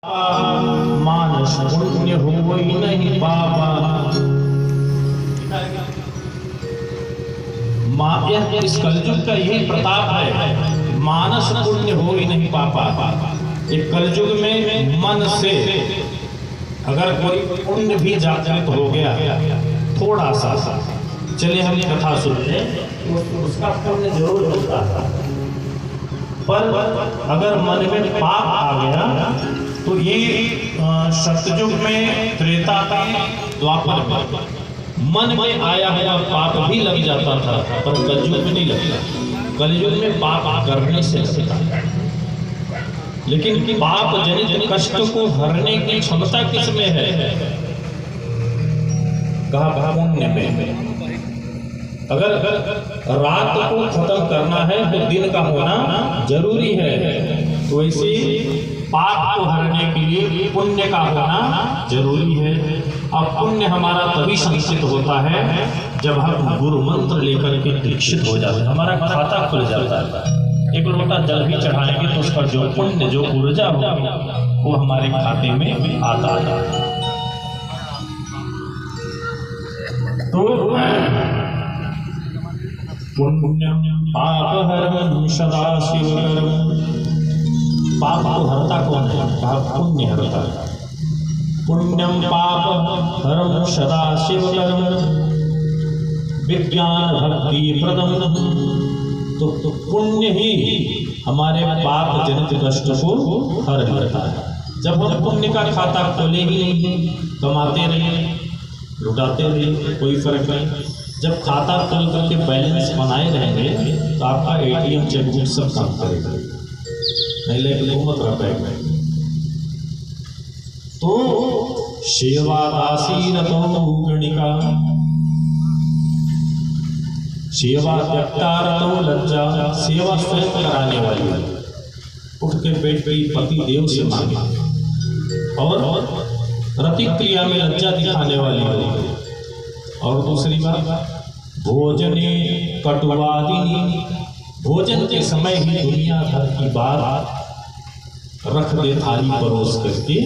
मानस पुण्य होई नहीं पापा। इस कलयुग का यही प्रताप है, मानस पुण्य होई नहीं पापा। ये कलयुग में मन से अगर कोई पुण्य भी जागृत हो गया थोड़ा सा, चलिए हम कथा सुनते, उसका पुण्य जरूर होता है, पर अगर मन में पाप आ गया तो ये सतयुग में, त्रेता में, द्वापर में मन में आया हुआ पाप भी लग जाता था, पर कलयुग में नहीं लगता। कलयुग में पाप करने से लगता है, लेकिन पाप जनित कष्ट को हरने की क्षमता किसमें है? कहा पुण्य में। अगर रात को खत्म करना है तो दिन का होना जरूरी है, तो ऐसे पाप को हरने के लिए पुण्य का होना जरूरी है। अब पुण्य हमारा तभी संचित होता है जब हम गुरु मंत्र लेकर के दीक्षित हो जाते हैं, हमारा खाता खुल जाता है। एक लोटा जल भी चढ़ाएंगे तो उसका जो पुण्य, जो ऊर्जा होगी वो हमारे खाते में आता है। तो पुण्यम पापहरम सदाशिवकरम। पाप को हरता कौन है? कहा पुण्य हरता है। पुण्यम पापहरम सदाशिवकरम विज्ञान भक्ति प्रदम। तो पुण्य ही हमारे पाप जनित कष्ट को हर लेता है। जब हम पुण्य का खाता खोले ही नहीं, कमाते रहिए, लुटाते रहिए, कोई फर्क नहीं। जब खाता खोल करके बैलेंस बनाए रहेंगे तो आपका एटीएम चेकबुक सब काम करेगा, नहीं लेके मत रहा। तो सेवा दासी रतो गणिका, सेवा त्यक्ता रतो लज्जा। सेवा स्वयं कराने वाली, उठ के बैठ गई पति देव से मांगे, और प्रतिक्रिया में लज्जा दिखाने वाली हो। और दूसरी बात, भोजने कटुवादिनी, भोजन के समय ही दुनिया भर की बात रख दे थाली परोस करके।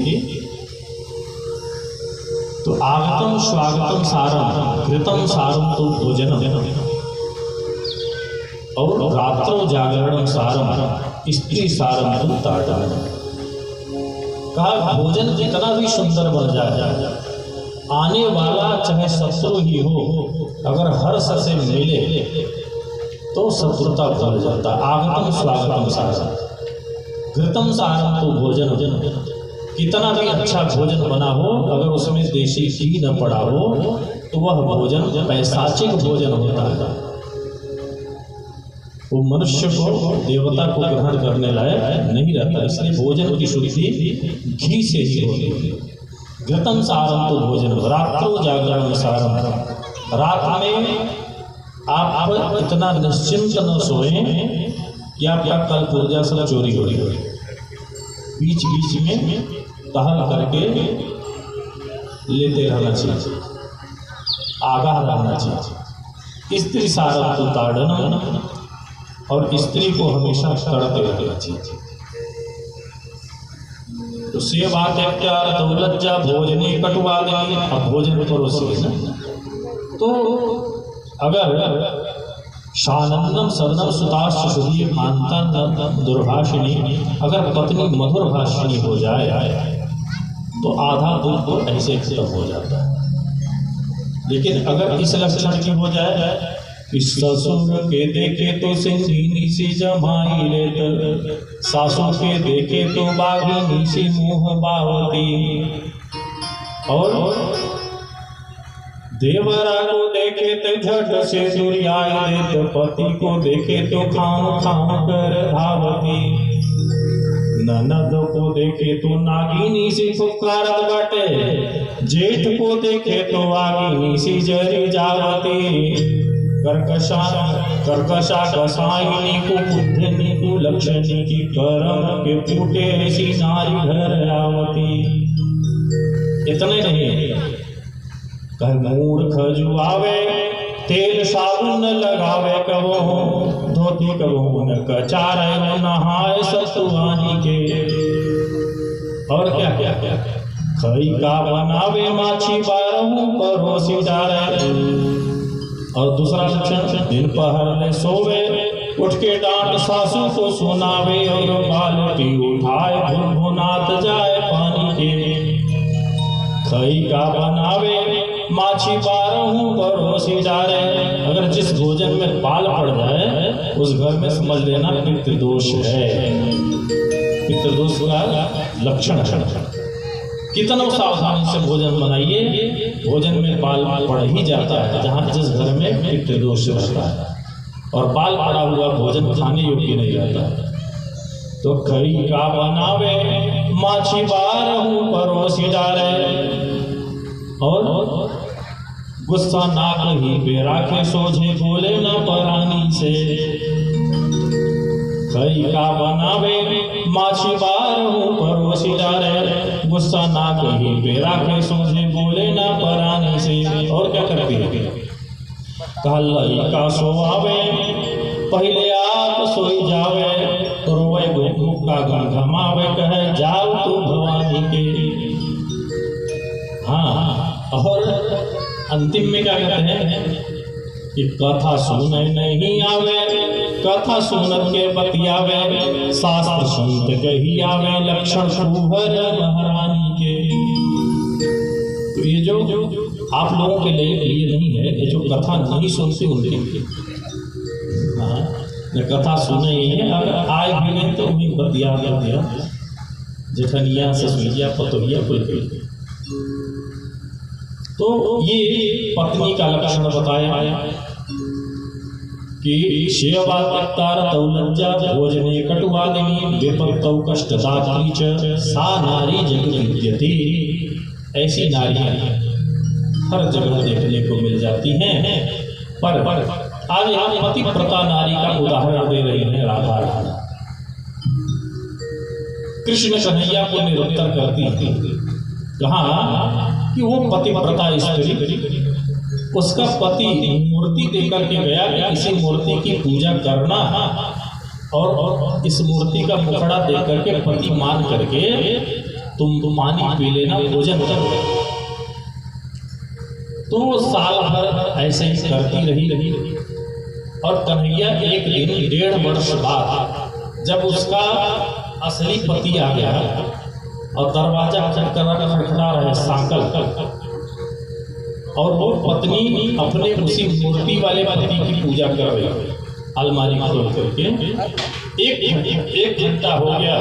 तो आगतम स्वागतम सारम कृतम सारम तो भोजन, और रात्रो जागरणम सारम स्त्री सारम तो ताड़न। कहा भोजन जितना भी सुंदर बन जाए, आने वाला चाहे शत्रु ही हो, अगर हर्ष से मिले तो शत्रुता भूल जाता। आगतम स्वागतम सारम घृतम सारम तो भोजन। कितना भी अच्छा भोजन बना हो, अगर उसमें देशी घी न पड़ा हो तो वह भोजन पैशाचिक भोजन होता है, वो मनुष्य को, देवता को ग्रहण करने लायक नहीं रहता। इसलिए भोजन की शुद्धि घी से ही होती है। घृतम सारम तो भोजन, रात्रो जागरण सारम। रात में आप इतना निश्चिंत न सोए कि आपका कल ऊर्जा सब चोरी हो रही हो। बीच बीच में टहल करके लेते रहना चाहिए, आगाह रहना चाहिए। स्त्री सारम तो ताड़न, और स्त्री को हमेशा तड़ते रहना चाहिए। तो सेवा त्याग तो लज्जा भोजने कटुवादिनी। अब भोजन परोसिए ना, तो अगर शानंदम सदनम सुताश्च सुधीर कांता दुर्भाषिणी, अगर पत्नी मधुर भाषिणी हो जाए तो आधा दुख तो ऐसे खत्म हो जाता है। लेकिन अगर इस लक्षण की हो जाए, इस ससुर के देखे तो सिंधीनी सी जमाई लेत, सासू के देखे तो बाघिनी सी मुँह बावती, और देवरा को देखे तो झट से दुरियाई देत, पति को देखे तो खाम खाम कर धावती, ननद को देखे तो नागिनी सी पुकारत बाटे, जेठ को देखे तो आगिनी सी जरी जावती, कर्कशा कसाईनी को बुद्धनी को लक्ष्मी की करम के फूटे ऐसी नारी घर आवती। इतने नहीं, कह मूड खजुआवे तेल साबुन लगावे, कबो धोती कबो न कचारे नहाए ससुआनी के, और क्या क्या क्या खई का बनावे माछी बारहू परोसी डारे। और दूसरा लक्षण दिन पहर ले सोवे उठ के डांट सासू को सुनावे और बाल्टी उठाए भुनभुनात जाए पानी के। खई का बनावे माछी बारहू परोसी डारे। अगर जिस भोजन में बाल पड़ जाए उस घर में समझ लेना पितृदोष है, पितृदोष का लक्षण है। कितना सावधानी से भोजन बनाइए, भोजन में बाल पड़ ही जाता है जहाँ जिस घर में पितृदोष रहता है, और बाल पड़ा हुआ भोजन खाने योग्य नहीं रहता। तो खई का बनावे माछी बारहू परोसी डारे। और गुस्सा ना कहीं पे राखे सोझे बोले ना परानी से। खई का बनावे माछी बारहू परोसी डारे। गुस्सा ना कहीं पे राखे सोझे बोले ना परानी से। और क्या करती है कहलई का सोआवे पहले आप सोई जावे। रोवे मुक्का घमावे कहे जाओ तू भवानी के। हाँ, और अंतिम में क्या कहते हैं कि कथा सुने नहीं आवे, कथा सुनत के बतियावे। शास्त्र सुनत कही आवे लक्षण फूहर महारानी के। तो ये जो आप लोगों के लिए नहीं है, ये जो कथा नहीं सुनते उनके लिए। हाँ, कथा सुने ही है, अगर आए भी नहीं तो उन्हें बतिया दिया जेठनिया ससुरिया पतोहिया कोई। तो ये पत्नी का लक्षण बताया कि शेवात्तार तौलज्जा भोजने कटुवादिनी विपत्तौ कष्टदात्री च सा नारी जग विद्यते। ऐसी नारियां हर जगह देखने को मिल जाती हैं। पर आज यहाँ पतिव्रता नारी का उदाहरण दे रही है राधा राधा। कृष्ण कन्हैया को निरुत्तर करती थी, कहा कि वो पतिव्रता स्त्री, उसका पति मूर्ति देकर के गया कि इसी मूर्ति की पूजा करना और इस मूर्ति का मुखड़ा देख करके पति मान करके तुम पानी पी लेना, भोजन कर। तो वो साल भर ऐसे ही करती रही। और कन्हैया एक दिन 1.5 वर्ष बाद जब उसका असली पति आ गया और दरवाजा खटखटा रहे सांकल, और वो पत्नी अपने उसी मूर्ति वाले पति की पूजा कर रही, अलमारी खोल करके। एक घंटा हो गया,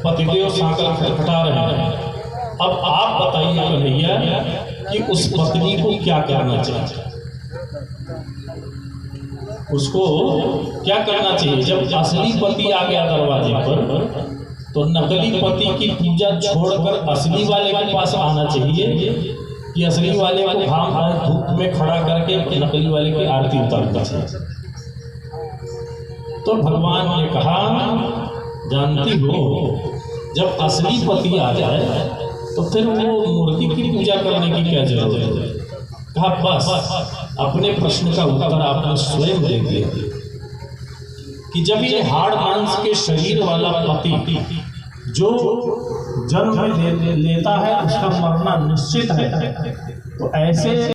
पतिदेव सांकल खटखटा रहे हैं। अब आप बताइए कन्हैया कि उस पत्नी को क्या करना चाहिए, उसको क्या करना चाहिए? जब असली पति आ गया दरवाजे पर तो नकली पति की पूजा छोड़कर असली वाले के पास आना चाहिए कि असली वाले को घाम और धूप में खड़ा करके नकली वाले की आरती उतारना चाहिए। तो भगवान ने कहा, जानती हो जब असली पति आ जाए तो फिर वो मूर्ति की पूजा करने की क्या जरूरत है? कहा बस अपने प्रश्न का उत्तर आपने स्वयं दे दिया कि जब ये हाड़ मांस के शरीर वाला पति जो जन्म लेता है उसका मरना निश्चित है, तो ऐसे